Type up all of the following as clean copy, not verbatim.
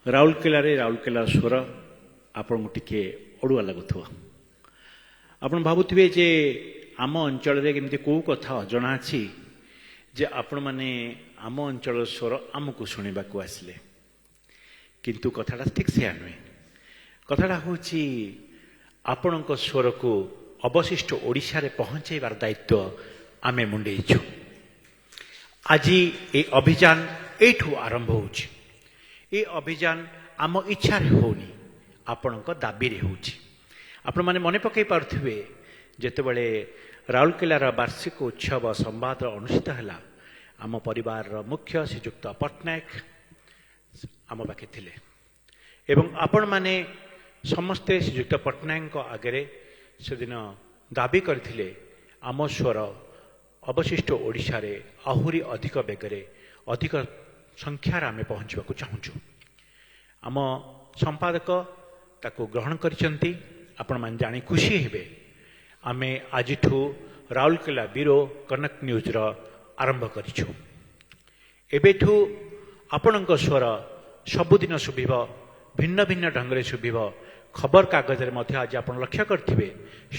ରାଉରକେଲାର ସ୍ୱର ଆପଣଙ୍କୁ ଟିକେ ଅଡ଼ୁଆ ଲାଗୁଥିବ। ଆପଣ ଭାବୁଥିବେ ଯେ ଆମ ଅଞ୍ଚଳରେ ଏମିତି କେଉଁ କଥା ଅଜଣା ଅଛି ଯେ ଆପଣମାନେ ଆମ ଅଞ୍ଚଳର ସ୍ୱର ଆମକୁ ଶୁଣିବାକୁ ଆସିଲେ। କିନ୍ତୁ କଥାଟା ଠିକ୍ ସେୟା ନୁହେଁ। କଥାଟା ହେଉଛି ଆପଣଙ୍କ ସ୍ୱରକୁ ଅବଶିଷ୍ଟ ଓଡ଼ିଶାରେ ପହଞ୍ଚାଇବାର ଦାୟିତ୍ୱ ଆମେ ମୁଣ୍ଡେଇଛୁ। ଆଜି ଏ ଅଭିଯାନ ଏଇଠୁ ଆରମ୍ଭ ହେଉଛି। ଏ ଅଭିଯାନ ଆମ ଇଚ୍ଛାରେ ହେଉନି, ଆପଣଙ୍କ ଦାବିରେ ହେଉଛି। ଆପଣମାନେ ମନେ ପକାଇ ପାରୁଥିବେ ଯେତେବେଳେ ରାଉରକେଲାର ବାର୍ଷିକ ଉତ୍ସବ ସମ୍ବାଦ ଅନୁଷ୍ଠିତ ହେଲା, ଆମ ପରିବାରର ମୁଖ୍ୟ ଶ୍ରୀଯୁକ୍ତ ପଟ୍ଟନାୟକ ଆମ ପାଖେ ଥିଲେ ଏବଂ ଆପଣମାନେ ସମସ୍ତେ ଶ୍ରୀଯୁକ୍ତ ପଟ୍ଟନାୟକଙ୍କ ଆଗରେ ସେଦିନ ଦାବି କରିଥିଲେ ଆମ ସ୍ୱର ଅବଶିଷ୍ଟ ଓଡ଼ିଶାରେ ଆହୁରି ଅଧିକ ବେଗରେ ଅଧିକ ସଂଖ୍ୟାରେ ଆମେ ପହଞ୍ଚିବାକୁ ଚାହୁଁଛୁ। ଆମ ସମ୍ପାଦକ ତାକୁ ଗ୍ରହଣ କରିଛନ୍ତି। ଆପଣମାନେ ଜାଣି ଖୁସି ହେବେ ଆମେ ଆଜିଠୁ ରାଉରକେଲା ବ୍ୟୁରୋ କନକ ନ୍ୟୁଜ୍ର ଆରମ୍ଭ କରିଛୁ। ଏବେଠୁ ଆପଣଙ୍କ ସ୍ୱର ସବୁଦିନ ଶୁଭିବ, ଭିନ୍ନ ଭିନ୍ନ ଢଙ୍ଗରେ ଶୁଭିବ। ଖବରକାଗଜରେ ମଧ୍ୟ ଆଜି ଆପଣ ଲକ୍ଷ୍ୟ କରିଥିବେ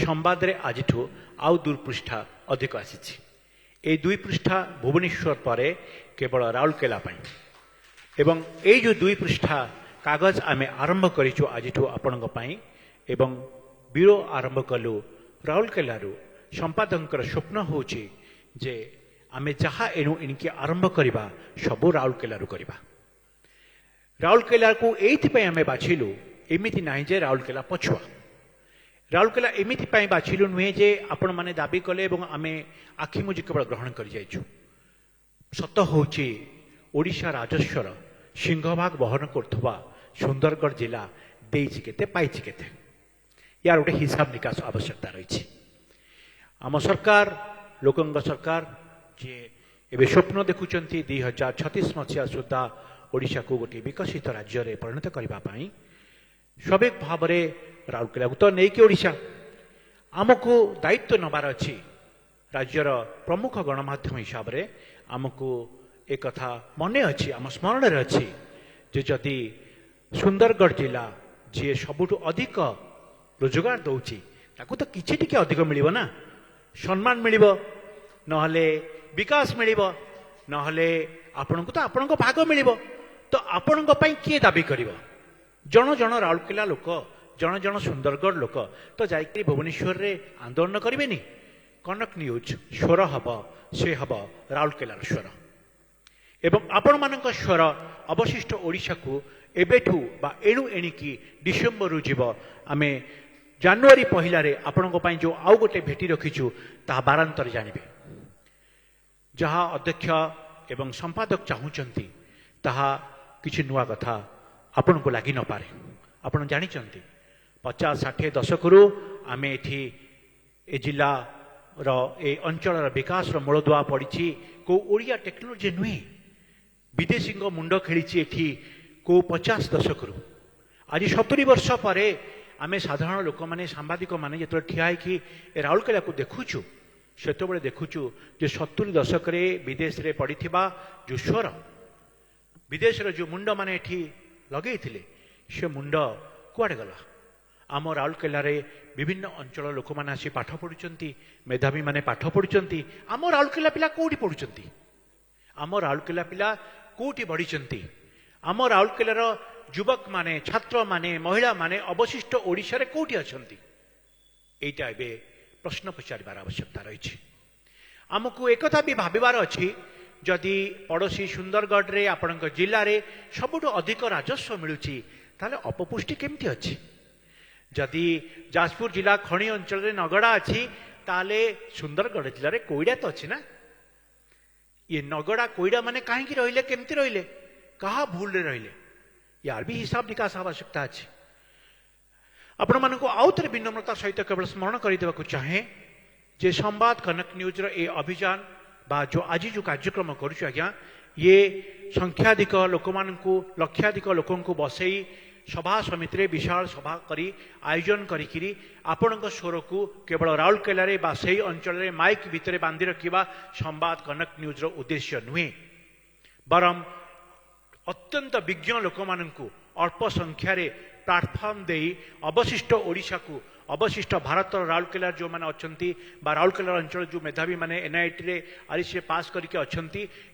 ସମ୍ବାଦରେ ଆଜିଠୁ ଆଉ 2 ପୃଷ୍ଠା ଅଧିକ ଆସିଛି। এই 2 ପୃଷ୍ଠା ଭୁବନେଶ୍ୱର ପରେ କେବଳ ରାଉରକେଲା ପାଇଁ ଏବଂ এই ଯେଉଁ 2 ପୃଷ୍ଠା କାଗଜ ଆମେ ଆରମ୍ଭ କରିଛୁ ଆଜିଠୁ ଆପଣଙ୍କ ପାଇଁ ଏବଂ ବ୍ୟୁରୋ ଆରମ୍ଭ କଲୁ ରାଉରକେଲାରୁ। ସମ୍ପାଦକଙ୍କର ସ୍ୱପ୍ନ ହେଉଛି ଯେ ଆମେ ଯାହା ଏଣିକି ଆରମ୍ଭ କରିବା ସବୁ ରାଉରକେଲାରୁ କରିବା। ରାଉରକେଲାକୁ ଏଇଥିପାଇଁ ଆମେ ବାଛିଲୁ, ଏମିତି ନାହିଁ ଯେ ରାଉରକେଲା ପଛୁଆ। ରାଉରକେଲା ଏମିତି ପାଇଁ ବାଛିଲୁ ନୁହେଁ ଯେ ଆପଣମାନେ ଦାବି କଲେ ଏବଂ ଆମେ ଆଖି ମୁଜି କେବଳ ଗ୍ରହଣ କରିଯାଇଛୁ। ସତ ହେଉଛି ଓଡ଼ିଶା ରାଜସ୍ୱର ସିଂହଭାଗ ବହନ କରୁଥିବା ସୁନ୍ଦରଗଡ଼ ଜିଲ୍ଲା ଦେଇଛି କେତେ, ପାଇଛି କେତେ, ୟାର ଗୋଟେ ହିସାବ ନିକାଶ ଆବଶ୍ୟକତା ରହିଛି। ଆମ ସରକାର ଲୋକଙ୍କ ସରକାର ଯିଏ ଏବେ ସ୍ୱପ୍ନ ଦେଖୁଛନ୍ତି 2036 ମସିହା ସୁଦ୍ଧା ଓଡ଼ିଶାକୁ ଗୋଟିଏ ବିକଶିତ ରାଜ୍ୟରେ ପରିଣତ କରିବା ପାଇଁ, ସ୍ୱାଭାବିକ ଭାବରେ ରାଉରକେଲାକୁ ତ ନେଇକି ଓଡ଼ିଶା ଆମକୁ ଦାୟିତ୍ୱ ନେବାର ଅଛି। ରାଜ୍ୟର ପ୍ରମୁଖ ଗଣମାଧ୍ୟମ ହିସାବରେ ଆମକୁ ଏକଥା ମନେ ଅଛି, ଆମ ସ୍ମରଣରେ ଅଛି ଯେ ଯଦି ସୁନ୍ଦରଗଡ଼ ଜିଲ୍ଲା ଯିଏ ସବୁଠୁ ଅଧିକ ରୋଜଗାର ଦେଉଛି ତାକୁ ତ କିଛି ଟିକେ ଅଧିକ ମିଳିବ ନା, ସମ୍ମାନ ମିଳିବ, ନହେଲେ ବିକାଶ ମିଳିବ, ନହେଲେ ଆପଣଙ୍କୁ ତ ଆପଣଙ୍କ ଭାଗ ମିଳିବ। ତ ଆପଣଙ୍କ ପାଇଁ କିଏ ଦାବି କରିବ? ଜଣ ଜଣ ରାଉରକେଲା ଲୋକ, ଜଣ ଜଣ ସୁନ୍ଦରଗଡ଼ ଲୋକ ତ ଯାଇକରି ଭୁବନେଶ୍ୱରରେ ଆନ୍ଦୋଳନ କରିବେନି? କନକ ନ୍ୟୁଜ୍ ସ୍ୱର ହେବ, ସେ ହେବ ରାଉରକେଲାର ସ୍ୱର ଏବଂ ଆପଣମାନଙ୍କ ସ୍ୱର ଅବଶିଷ୍ଟ ଓଡ଼ିଶାକୁ ଏବେଠୁ ବା ଏଣୁ ଏଣିକି ଡିସେମ୍ବରରୁ ଯିବ। ଆମେ ଜାନୁଆରୀ 1ରେ ଆପଣଙ୍କ ପାଇଁ ଯେଉଁ ଆଉ ଗୋଟେ ଭେଟି ରଖିଛୁ ତାହା ବାରାନ୍ତରେ ଜାଣିବେ। ଯାହା ଅଧ୍ୟକ୍ଷ ଏବଂ ସମ୍ପାଦକ ଚାହୁଁଛନ୍ତି ତାହା କିଛି ନୂଆ କଥା ଆପଣଙ୍କୁ ଲାଗି ନପାରେ। ଆପଣ ଜାଣିଛନ୍ତି 50-60 ଦଶକରୁ ଆମେ ଏଠି ଏ ଜିଲ୍ଲାର ଏ ଅଞ୍ଚଳର ବିକାଶର ମୂଳଦୁଆ ପଡ଼ିଛି। କେଉଁ ଓଡ଼ିଆ ଟେକ୍ନୋଲୋଜି ନୁହେଁ, ବିଦେଶୀଙ୍କ ମୁଣ୍ଡ ଖେଳିଛି ଏଠି କେଉଁ 50 ଦଶକରୁ। ଆଜି 70 ବର୍ଷ ପରେ ଆମେ ସାଧାରଣ ଲୋକମାନେ, ସାମ୍ବାଦିକମାନେ ଯେତେବେଳେ ଠିଆ ହେଇକି ଏ ରାଉରକେଲାକୁ ଦେଖୁଛୁ, ସେତେବେଳେ ଦେଖୁଛୁ ଯେ 70 ଦଶକରେ ବିଦେଶରେ ପଡ଼ିଥିବା ଯେଉଁ ସ୍ୱର, ବିଦେଶର ଯେଉଁ ମୁଣ୍ଡମାନେ ଏଠି ଲଗେଇଥିଲେ ସେ ମୁଣ୍ଡ କୁଆଡ଼େ ଗଲା? ଆମ ରାଉରକେଲାରେ ବିଭିନ୍ନ ଅଞ୍ଚଳ ଲୋକମାନେ ଆସି ପାଠ ପଢ଼ୁଛନ୍ତି, ମେଧାବୀମାନେ ପାଠ ପଢ଼ୁଛନ୍ତି। ଆମ ରାଉରକେଲା ପିଲା କେଉଁଠି ପଢ଼ୁଛନ୍ତି? ଆମ ରାଉରକେଲା ପିଲା କେଉଁଠି ବଢ଼ିଛନ୍ତି? ଆମ ରାଉରକେଲାର ଯୁବକମାନେ, ଛାତ୍ରମାନେ, ମହିଳାମାନେ ଅବଶିଷ୍ଟ ଓଡ଼ିଶାରେ କେଉଁଠି ଅଛନ୍ତି? ଏଇଟା ଏବେ ପ୍ରଶ୍ନ ପଚାରିବାର ଆବଶ୍ୟକତା ରହିଛି। ଆମକୁ ଏକଥା ବି ଭାବିବାର ଅଛି, ଯଦି ପଡ଼ୋଶୀ ସୁନ୍ଦରଗଡ଼ରେ ଆପଣଙ୍କ ଜିଲ୍ଲାରେ ସବୁଠୁ ଅଧିକ ରାଜସ୍ୱ ମିଳୁଛି ତାହେଲେ ଅପପୁଷ୍ଟି କେମିତି ଅଛି? ଯଦି ଯାଜପୁର ଜିଲ୍ଲା ଖଣି ଅଞ୍ଚଳରେ ନଗଡ଼ା ଅଛି ତାହେଲେ ସୁନ୍ଦରଗଡ଼ ଜିଲ୍ଲାରେ କୋଇଡ଼ା ତ ଅଛି ନା? ଇଏ ନଗଡ଼ା କୋଇଡ଼ା ମାନେ କାହିଁକି ରହିଲେ, କେମିତି ରହିଲେ, କାହା ଭୁଲରେ ରହିଲେ? ୟାର ବି ହିସାବ ନିକାଶ ଆବଶ୍ୟକତା ଅଛି। ଆପଣମାନଙ୍କୁ ଆଉ ଥରେ ବିନମ୍ରତା ସହିତ କେବଳ ସ୍ମରଣ କରିଦେବାକୁ ଚାହେଁ ଯେ ସମ୍ବାଦ କନକ ନ୍ୟୁଜ୍ର ଏ ଅଭିଯାନ ବା ଯେଉଁ ଆଜି ଯେଉଁ କାର୍ଯ୍ୟକ୍ରମ କରୁଛୁ ଆଜ୍ଞା, ଇଏ ସଂଖ୍ୟାଧିକ ଲୋକମାନଙ୍କୁ, ଲକ୍ଷାଧିକ ଲୋକଙ୍କୁ ବସେଇ ସଭା ସମିତିରେ ବିଶାଳ ସଭା କରି ଆୟୋଜନ କରିକିରି ଆପଣଙ୍କ ସ୍ୱରକୁ କେବଳ ରାଉରକେଲାରେ ବା ସେହି ଅଞ୍ଚଳରେ ମାଇକ୍ ଭିତରେ ବାନ୍ଧି ରଖିବା ସମ୍ବାଦ କନକ ନ୍ୟୁଜ୍ର ଉଦ୍ଦେଶ୍ୟ ନୁହେଁ। ବରଂ अत्यंत विज्ञ लोक मानू अल्प संख्यार प्लाटफर्म दे अवशिष्ट ओडिशा को अवशिष्ट भारत राउरकेला जो मैंने अच्छा राउरकेला अंचल जो मेधावी मैंने एनआईटी रे आरसी पास करके अच्छा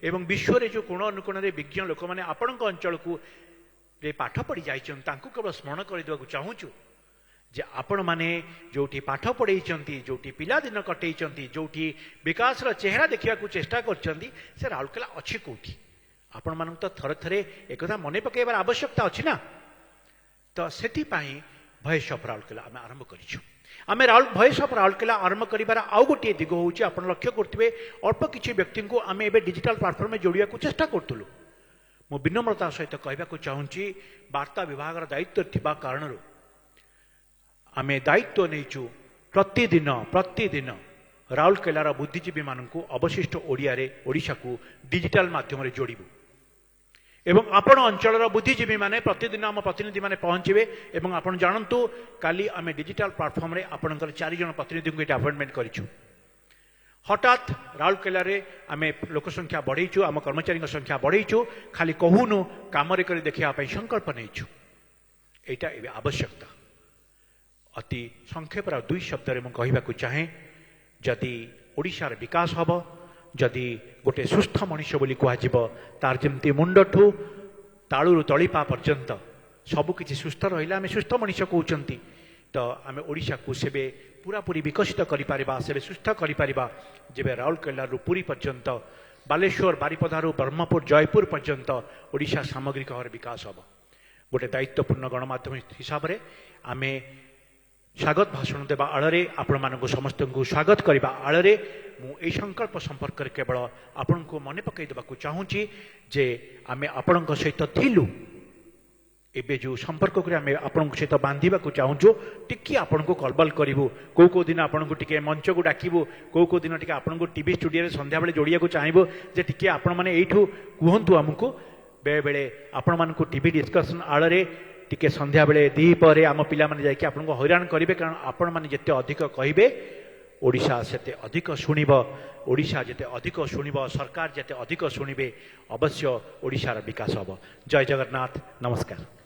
एवं विश्व में जो कोण अनुकोण विज्ञ लोक मैंने आपण अंचल को पाठ पढ़ी जाइए केवल स्मरण करदेवा चाहूँ जे आपण माने जोटी पाठ पढ़ई जोटी पिलादिन कटई जोटी विकास चेहरा देखा चेष्टा कर राउरकेला अच्छी कौटी आपण मान तो थरे थरे एक मन पकड़ आवश्यकता अच्छी ना तो से भॉइस ऑफ राउरकेला आम आरंभ करें भॉइस ऑफ राउरकेला आरंभ कर आउ गोटे दिग हूँ आप लक्ष्य करुवे अल्प किसी व्यक्ति को आम ए डिजिटल प्लाटफर्म में जोड़ा चेष्टा करूँ मु विनम्रता सहित कहवाक चाहूँगी वार्ता विभाग दायित्व थिबा कारण आम दायित्व नहींचु प्रतिदिन राउरकेलार बुद्धिजीवी मानू अवशिष्ट ओडिशा को डिजिटल माध्यम जोड़ू एवं आपण अंचल बुद्धिजीवी माने प्रतिदिन आम प्रतिनिधि माने पहुंचे एवं आपण जानतु काली आम डिजिटल प्लाटफर्म रे आपणकर 4 जन प्रतिनिधि को अपॉइंटमेंट करिछु हठात राउरकेला रे आम लोक संख्या बढ़ईचु आम कर्मचारी संख्या बढ़ईचु खाली कहूनु काम कर देखा संकल्प नहींचु एटा एबे आवश्यकता अति संक्षेप 2 शब्द रे कहवाक चाहे जदि ओडिशार विकास हब जदि गोटे सुस्थ मनुष्य बोली कह तार जमती मुंडठू तालू तलीपा पर्यंत सबकि सुस्थ रहा आम सुस्थ मनुष्य कहते तो आम ओडिशा को सेबे पूरापूरी विकसित करिपारिबा सेबे सुस्थ करिपारिबा जेबे राउरकेला पुरी पर्यंत बालेश्वर बारिपदारू ब्रह्मपुर जयपुर पर्यंत ओडिशा सामग्रिक भाव विकास हम गोटे दायित्वपूर्ण गणमाध्यम हिसाब से आम स्वागत भाषण देवा आड़े आपण मानक समस्त को स्वागत करने आड़े मुझे संकल्प संपर्क में केवल आपण को मन पकई देवाक चाहूँगी जे आम आपण सहित थिलु एबे जो संपर्क आम आपण सहित बांधा चाहूँ टिके आपण को कलबल करूँ कौ दिन आपण को टिके मंच को डाकबू कौ दिन टिके आपण को टीवी स्टूडियो संध्या बेले जोड़िया चाहबू जे टिके आपण मैंने यू कहतु आमको बेले बेले आपण मानक टीवी डिस्कसन आड़े टिके संध्या बेले दीपर आम पिला माने जाकि आपनको हैरान करेंगे कारण आपण माने जिते अधिक कहिबे ओडिशा सेते अधिक शुणिब ओडिशा जिते अधिक शुणिब सरकार जिते अधिक शुणिबे अवश्य ओडिशार विकास हब जय जगन्नाथ नमस्कार।